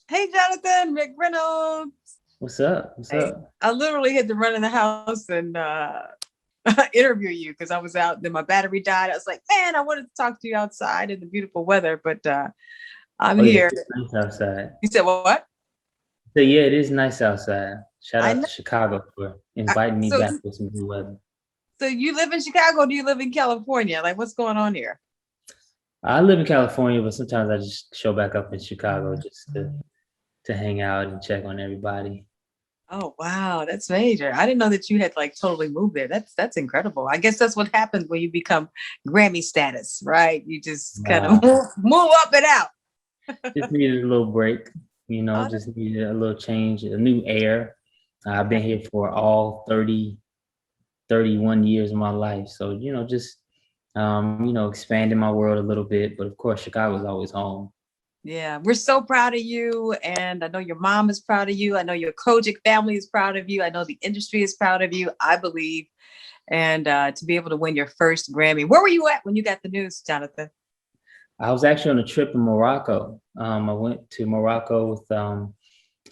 Hey, Jonathan, McReynolds. What's up? What's Hey, up? I literally had to run in the house and interview you because I was out. Then my battery died. I was like, man, I wanted to talk to you outside in the beautiful weather, but I'm Oh yeah, here. it's nice outside. You said, well, what? So yeah, it is nice outside. Shout I out know. to Chicago for inviting me So, back with some good weather. so you live in Chicago? Or do you live in California? Like, what's going on here? I live in California, but sometimes I just show back up in Chicago just to hang out and check on everybody. Oh wow, that's major. I didn't know that you had like totally moved there. That's incredible. I guess that's what happens when you become Grammy status, right? You just kind of Uh, move up and out. just needed a little break, Oh, just needed a little change, a new air. I've okay. been here for all 31 years of my life. So, just expanding my world a little bit. But of course, Chicago is always home. Yeah, we're so proud of you. And I know your mom is proud of you. I know your Kojic family is proud of you. I know the industry is proud of you, I believe. And to be able to win your first Grammy. Where were you at when you got the news, Jonathan? I was actually on a trip in Morocco. I went to Morocco with a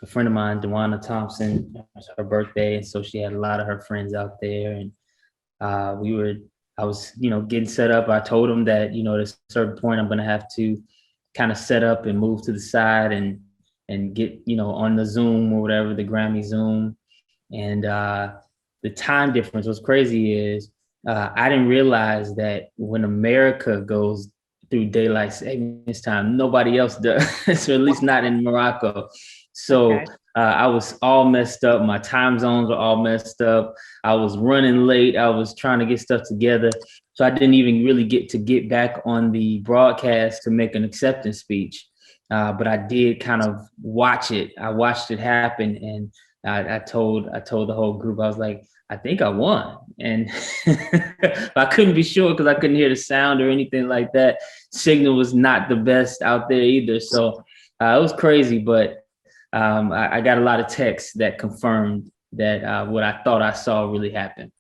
friend of mine, Dewana Thompson. It was her birthday, and so she had a lot of her friends out there. And we were, I was, getting set up. I told them that, at a certain point, I'm going to have to kind of set up and move to the side and get, on the Zoom or whatever, the Grammy Zoom. And the time difference, what's crazy is I didn't realize that when America goes through daylight savings time, nobody else does, so at least not in Morocco. So Okay. I was all messed up. My time zones were all messed up. I was running late. I was trying to get stuff together. So I didn't even really get to get back on the broadcast to make an acceptance speech. But I did kind of watch it. I watched it happen, and I told the whole group, I was like, I think I won, and I couldn't be sure because I couldn't hear the sound or anything like that. Signal was not the best out there either, so it was crazy. But I got a lot of texts that confirmed that what I thought I saw really happened.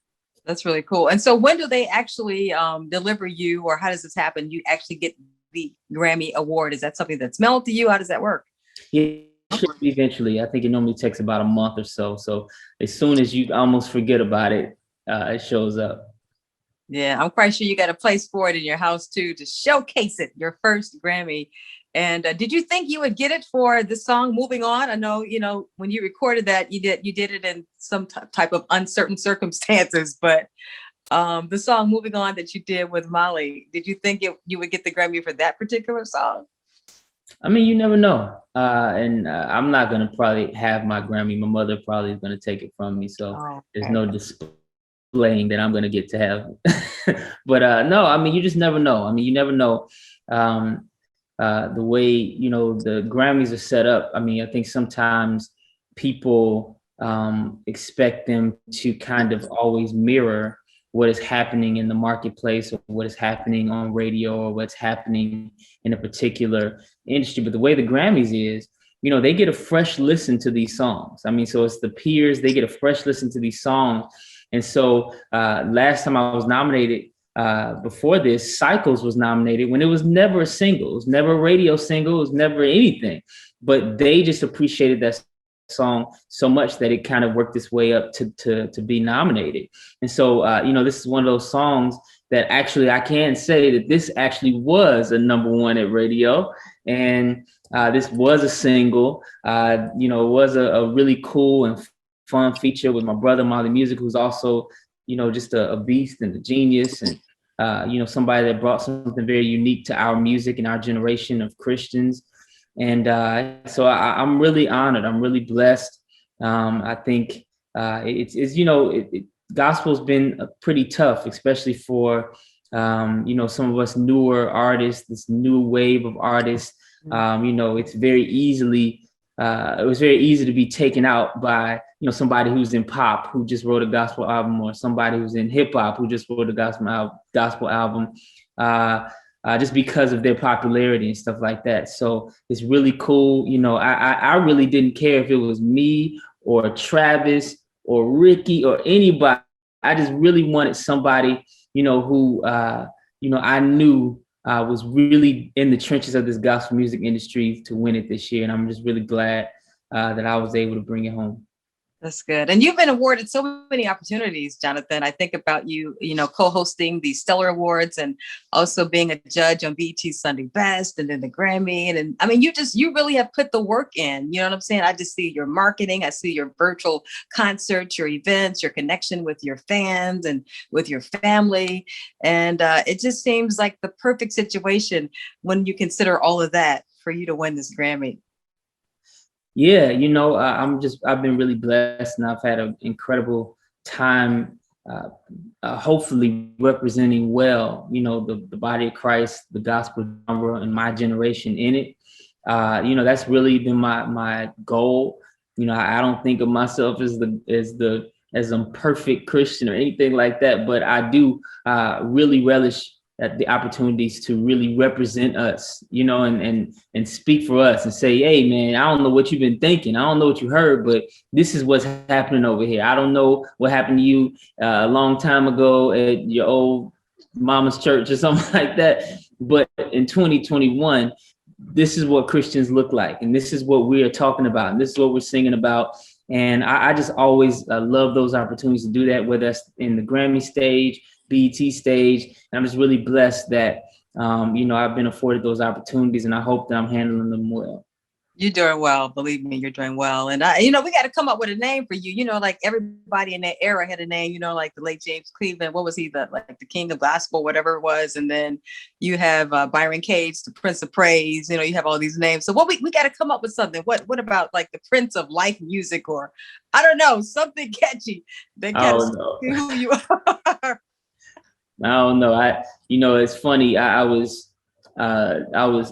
That's really cool. And so when do they actually deliver you, or how does this happen? You actually get the Grammy award. Is that something that's mailed to you? How does that work? Yeah, it should be eventually. I think it normally takes about a month or so. So as soon as you almost forget about it, it shows up. Yeah, I'm quite sure you got a place for it in your house too to showcase it, your first Grammy. And did you think you would get it for the song "Moving On"? I know, when you recorded that, you did it in some type of uncertain circumstances, but the song "Moving On" that you did with Molly, did you think you would get the Grammy for that particular song? I mean, you never know. And I'm not gonna probably have my Grammy. My mother probably is gonna take it from me. So Oh, there's okay. no displaying that I'm gonna get to have. But no, I mean, you just never know. I mean, you never know. Um, the way the Grammys are set up. I mean, I think sometimes people expect them to kind of always mirror what is happening in the marketplace or what is happening on radio or what's happening in a particular industry. But the way the Grammys is, they get a fresh listen to these songs. I mean, so it's the peers, they get a fresh listen to these songs. And so last time I was nominated, before this, Cycles was nominated when it was never a single, it was never a radio single, it was never anything. But they just appreciated that song so much that it kind of worked its way up to be nominated. And so, this is one of those songs that actually I can say that this actually was a number one at radio. And this was a single. It was a really cool and fun feature with my brother, Molly Music, who's also, just a beast and a genius, and somebody that brought something very unique to our music and our generation of Christians. And so I'm really honored. I'm really blessed. I think gospel's been pretty tough, especially for some of us newer artists, this new wave of artists. It's very easily it was very easy to be taken out by somebody who's in pop who just wrote a gospel album, or somebody who's in hip hop who just wrote a gospel album, just because of their popularity and stuff like that. So it's really cool. I really didn't care if it was me or Travis or Ricky or anybody. I just really wanted somebody who I knew was really in the trenches of this gospel music industry to win it this year. And I'm just really glad that I was able to bring it home. That's good. And you've been awarded so many opportunities, Jonathan. I think about you, co-hosting the Stellar Awards and also being a judge on BET's Sunday Best and then the Grammy. And I mean, you really have put the work in, you know what I'm saying? I just see your marketing. I see your virtual concerts, your events, your connection with your fans and with your family. And it just seems like the perfect situation when you consider all of that for you to win this Grammy. Yeah, I've been really blessed, and I've had an incredible time, hopefully representing well, the body of Christ, the gospel genre, and my generation in it. That's really been my goal. I don't think of myself as a perfect Christian or anything like that, but I do really relish at the opportunities to really represent us, and speak for us and say, hey, man, I don't know what you've been thinking. I don't know what you heard, but this is what's happening over here. I don't know what happened to you a long time ago at your old mama's church or something like that. But in 2021, this is what Christians look like. And this is what we are talking about. And this is what we're singing about. And I just always love those opportunities to do that, whether that's in the Grammy stage, BET stage. And I'm just really blessed that, I've been afforded those opportunities, and I hope that I'm handling them well. You're doing well. Believe me, you're doing well. And we got to come up with a name for you. Like everybody in that era had a name, like the late James Cleveland. What was he, the king of gospel, whatever it was. And then you have Byron Cage, the Prince of Praise. You have all these names. So we got to come up with something. What about like the Prince of Life Music, or I don't know, something catchy that kind of who you are. I don't know. It's funny. I was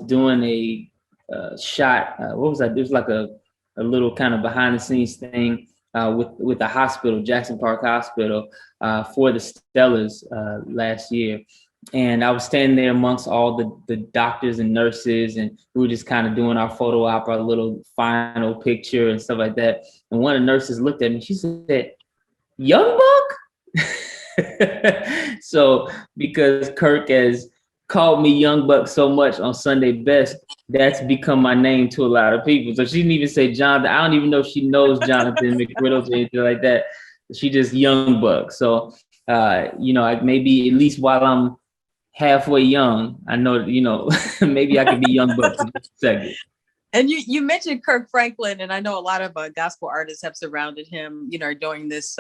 doing a shot. What was that? It was like a little kind of behind the scenes thing with the hospital, Jackson Park Hospital, for the Stellars last year. And I was standing there amongst all the doctors and nurses, and we were just kind of doing our photo op, our little final picture and stuff like that. And one of the nurses looked at me. She said, "Young Buck?" So because Kirk has called me Young Buck so much on Sunday Best, that's become my name to a lot of people. So she didn't even say Jonathan. I don't even know if she knows Jonathan McReynolds or anything like that. She just Young Buck. So, maybe at least while I'm halfway young, I know, maybe I could be Young Buck for just a second. And you mentioned Kirk Franklin, and I know a lot of gospel artists have surrounded him, during this,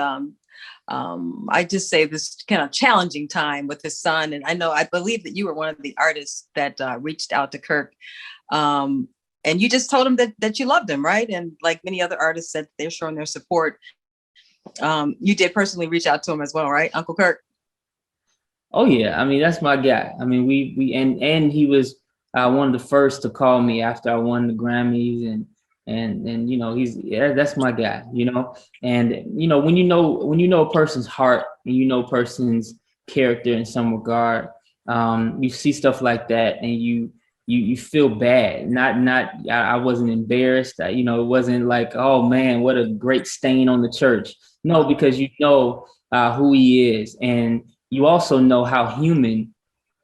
I just say this kind of challenging time with his son. And I believe that you were one of the artists that reached out to Kirk. And you just told him that you loved him, right? And like many other artists that they're showing their support. You did personally reach out to him as well, right, Uncle Kirk? Oh, yeah. I mean, that's my guy. I mean, and he was one of the first to call me after I won the Grammys, and that's my guy, and when you know a person's heart and a person's character in some regard, you see stuff like that and you feel bad. I wasn't embarrassed. It wasn't like, oh man, what a great stain on the church. No, because who he is, and you also know how human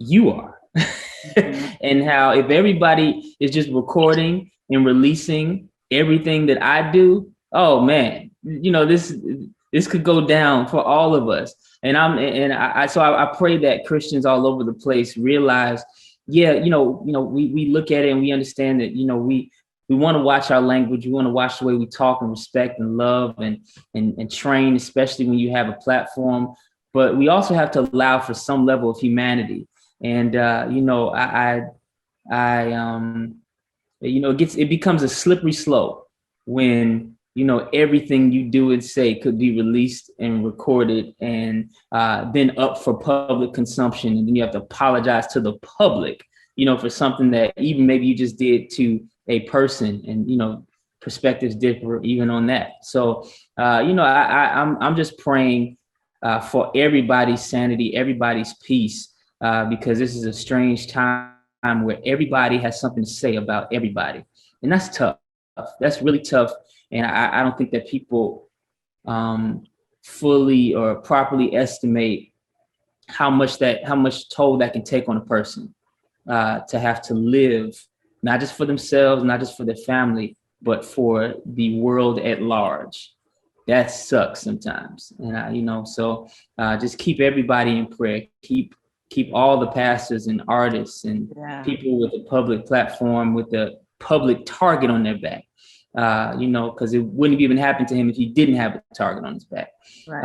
you are. And how if everybody is just recording and releasing everything that I do, oh man, this could go down for all of us. And I pray that Christians all over the place realize, we look at it and we understand that, we want to watch our language. We want to watch the way we talk and respect and love and train, especially when you have a platform. But we also have to allow for some level of humanity. And it becomes a slippery slope when everything you do and say could be released and recorded and then up for public consumption, and then you have to apologize to the public for something that even maybe you just did to a person, and perspectives differ even on that. So I'm just praying for everybody's sanity, everybody's peace. Because this is a strange time where everybody has something to say about everybody. And that's tough. That's really tough. And I don't think that people fully or properly estimate how much toll that can take on a person. to have to live, not just for themselves, not just for their family, but for the world at large. That sucks sometimes. And so just keep everybody in prayer. Keep all the pastors and artists and people with a public platform, with the public target on their back. Because it wouldn't have even happened to him if he didn't have a target on his back. Right.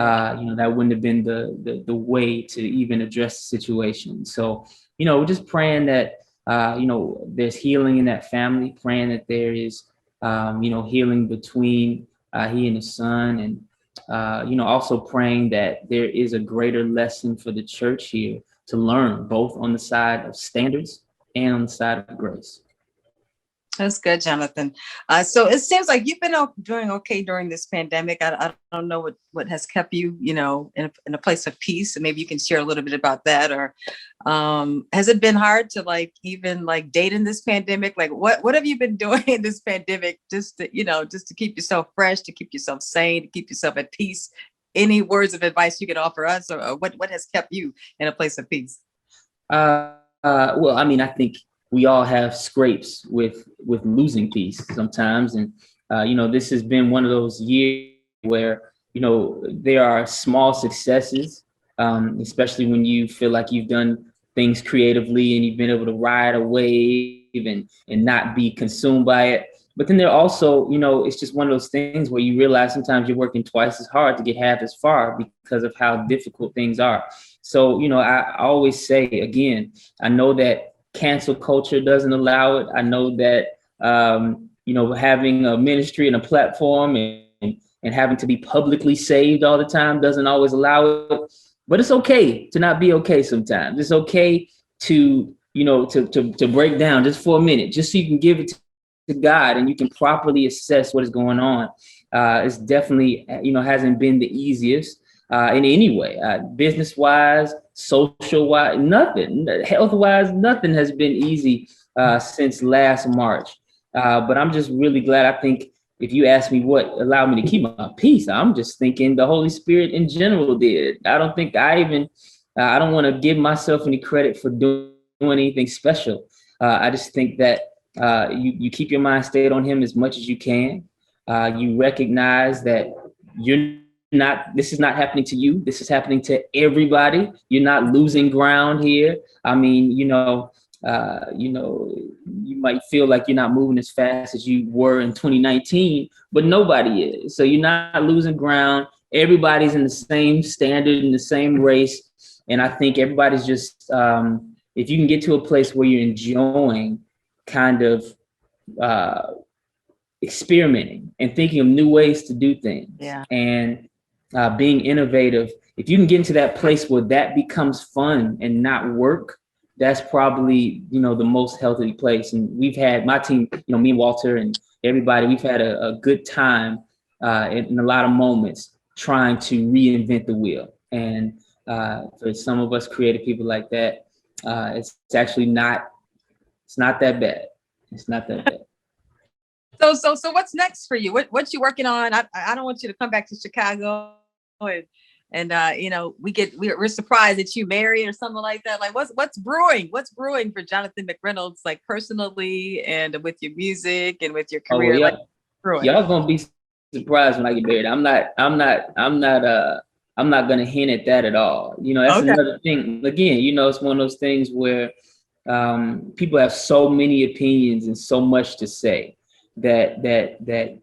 That wouldn't have been the way to even address the situation. So, we're just praying that, there's healing in that family, praying that there is, healing between he and his son, and, also praying that there is a greater lesson for the church here to learn, both on the side of standards and on the side of grace. That's good, Jonathan. So it seems like you've been doing okay during this pandemic. I don't know what has kept you, in a place of peace. And maybe you can share a little bit about that. Or has it been hard to even date in this pandemic? Like what have you been doing in this pandemic just to keep yourself fresh, to keep yourself sane, to keep yourself at peace? Any words of advice you could offer us, or what has kept you in a place of peace? Well, I think we all have scrapes with losing peace sometimes. And, this has been one of those years where, there are small successes, especially when you feel like you've done things creatively and you've been able to ride a wave and not be consumed by it. But then there are also, it's just one of those things where you realize sometimes you're working twice as hard to get half as far because of how difficult things are. So, I always say, again, I know that cancel culture doesn't allow it. I know that, having a ministry and a platform and having to be publicly saved all the time doesn't always allow it. But it's okay to not be okay sometimes. It's okay to, to break down just for a minute, just so you can give it to God and you can properly assess what is going on. It's definitely, hasn't been the easiest in any way, business-wise, social-wise, nothing, health-wise, nothing has been easy since last March. But I'm just really glad. I think if you ask me what allowed me to keep my peace, I'm just thinking the Holy Spirit in general did. I don't think I don't want to give myself any credit for doing anything special. I just think that you keep your mind stayed on him as much as you can. You recognize that this is not happening to you. This is happening to everybody. You're not losing ground here. You might feel like you're not moving as fast as you were in 2019, but nobody is. So you're not losing ground. Everybody's in the same standard, in the same race. And I think everybody's just, if you can get to a place where you're enjoying kind of experimenting and thinking of new ways to do things, and being innovative, if you can get into that place where that becomes fun and not work, that's probably, the most healthy place. And we've had my team, me and Walter and everybody, we've had a good time in a lot of moments trying to reinvent the wheel. And for some of us creative people like that, it's actually not that bad. It's not that bad. So what's next for you? What you working on? I don't want you to come back to Chicago and we're surprised that you married or something like that. Like what's brewing? What's brewing for Jonathan McReynolds, like personally and with your music and with your career? Y'all gonna be surprised when I get married. I'm not gonna hint at that at all. That's another thing. Again, it's one of those things where people have so many opinions and so much to say that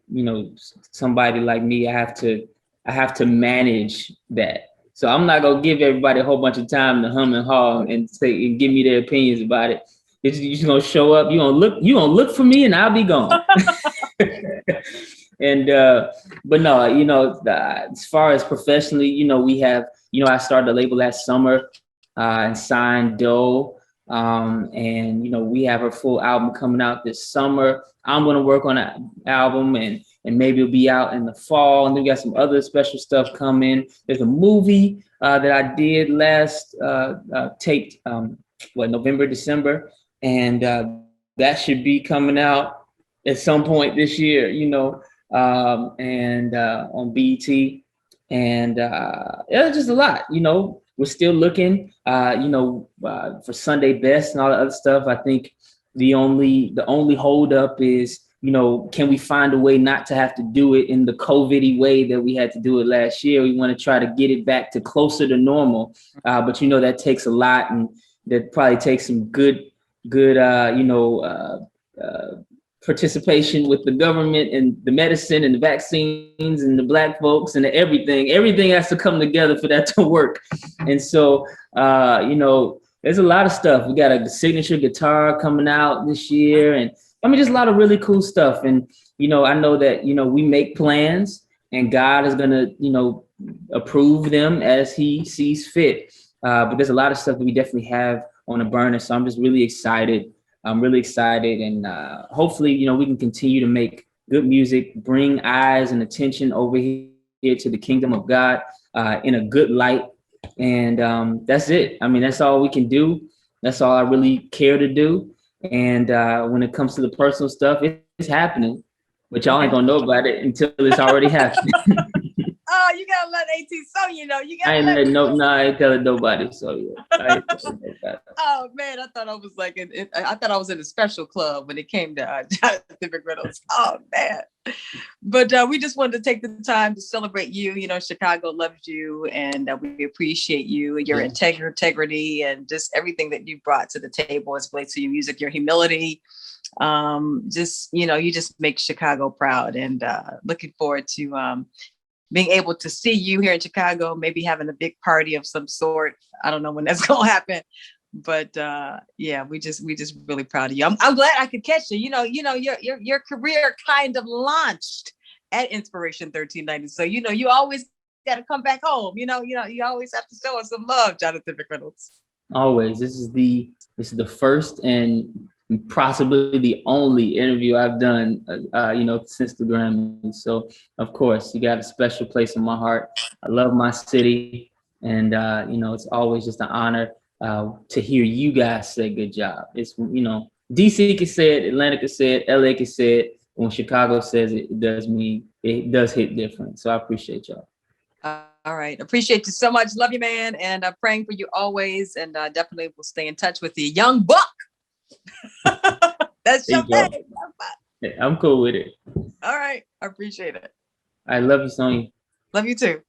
somebody like me, I have to manage that. So I'm not gonna give everybody a whole bunch of time to hum and haw and say and give me their opinions about it. You're just gonna show up. You gonna look for me, and I'll be gone. And but no, as far as professionally, we have, I started a label last summer and signed Doe. And we have our full album coming out this summer. I'm gonna work on an album and maybe it'll be out in the fall. And then we got some other special stuff coming. There's a movie that I did last taped November, December, and that should be coming out at some point this year, and on BET. And it's just a lot, we're still looking, for Sunday best and all the other stuff. I think the only hold up is, can we find a way not to have to do it in the COVID-y way that we had to do it last year? We want to try to get it back to closer to normal. But, that takes a lot, and that probably takes some good, participation with the government and the medicine and the vaccines and the Black folks and everything has to come together for that to work. And so, there's a lot of stuff. We got a signature guitar coming out this year, and just a lot of really cool stuff. And, I know that, we make plans and God is going to, approve them as he sees fit. But there's a lot of stuff that we definitely have on the burner. So I'm just really excited. I'm really excited. And hopefully, we can continue to make good music, bring eyes and attention over here to the kingdom of God in a good light. And that's it. That's all we can do. That's all I really care to do. And when it comes to the personal stuff, it's happening, but y'all ain't gonna know about it until it's already happened. Oh, you gotta let AT Sonya know. I ain't telling nobody. So yeah. Oh man, I thought I was I thought I was in a special club when it came to Jonathan McReynolds. Oh man, but we just wanted to take the time to celebrate you. Chicago loves you, and we appreciate you, your integrity, and just everything that you brought to the table as it relates to your music, your humility. You just make Chicago proud, and looking forward to being able to see you here in Chicago, maybe having a big party of some sort. I don't know when that's gonna happen, but we just really proud of you. I'm glad I could catch you. Your career kind of launched at Inspiration 1390. So you always got to come back home. You always have to show us some love, Jonathan McReynolds. Always. This is the first and possibly the only interview I've done, since the Grammy. So of course, you got a special place in my heart. I love my city, and it's always just an honor to hear you guys say good job. It's DC can say it, Atlanta can say it, LA can say it. When Chicago says it, it does hit different. So I appreciate y'all. All right. Appreciate you so much. Love you, man. And I'm praying for you always. And definitely will stay in touch with you. Young buck. That's your thing. I'm cool with it. All right. I appreciate it. I love you, Sonya. Love you too.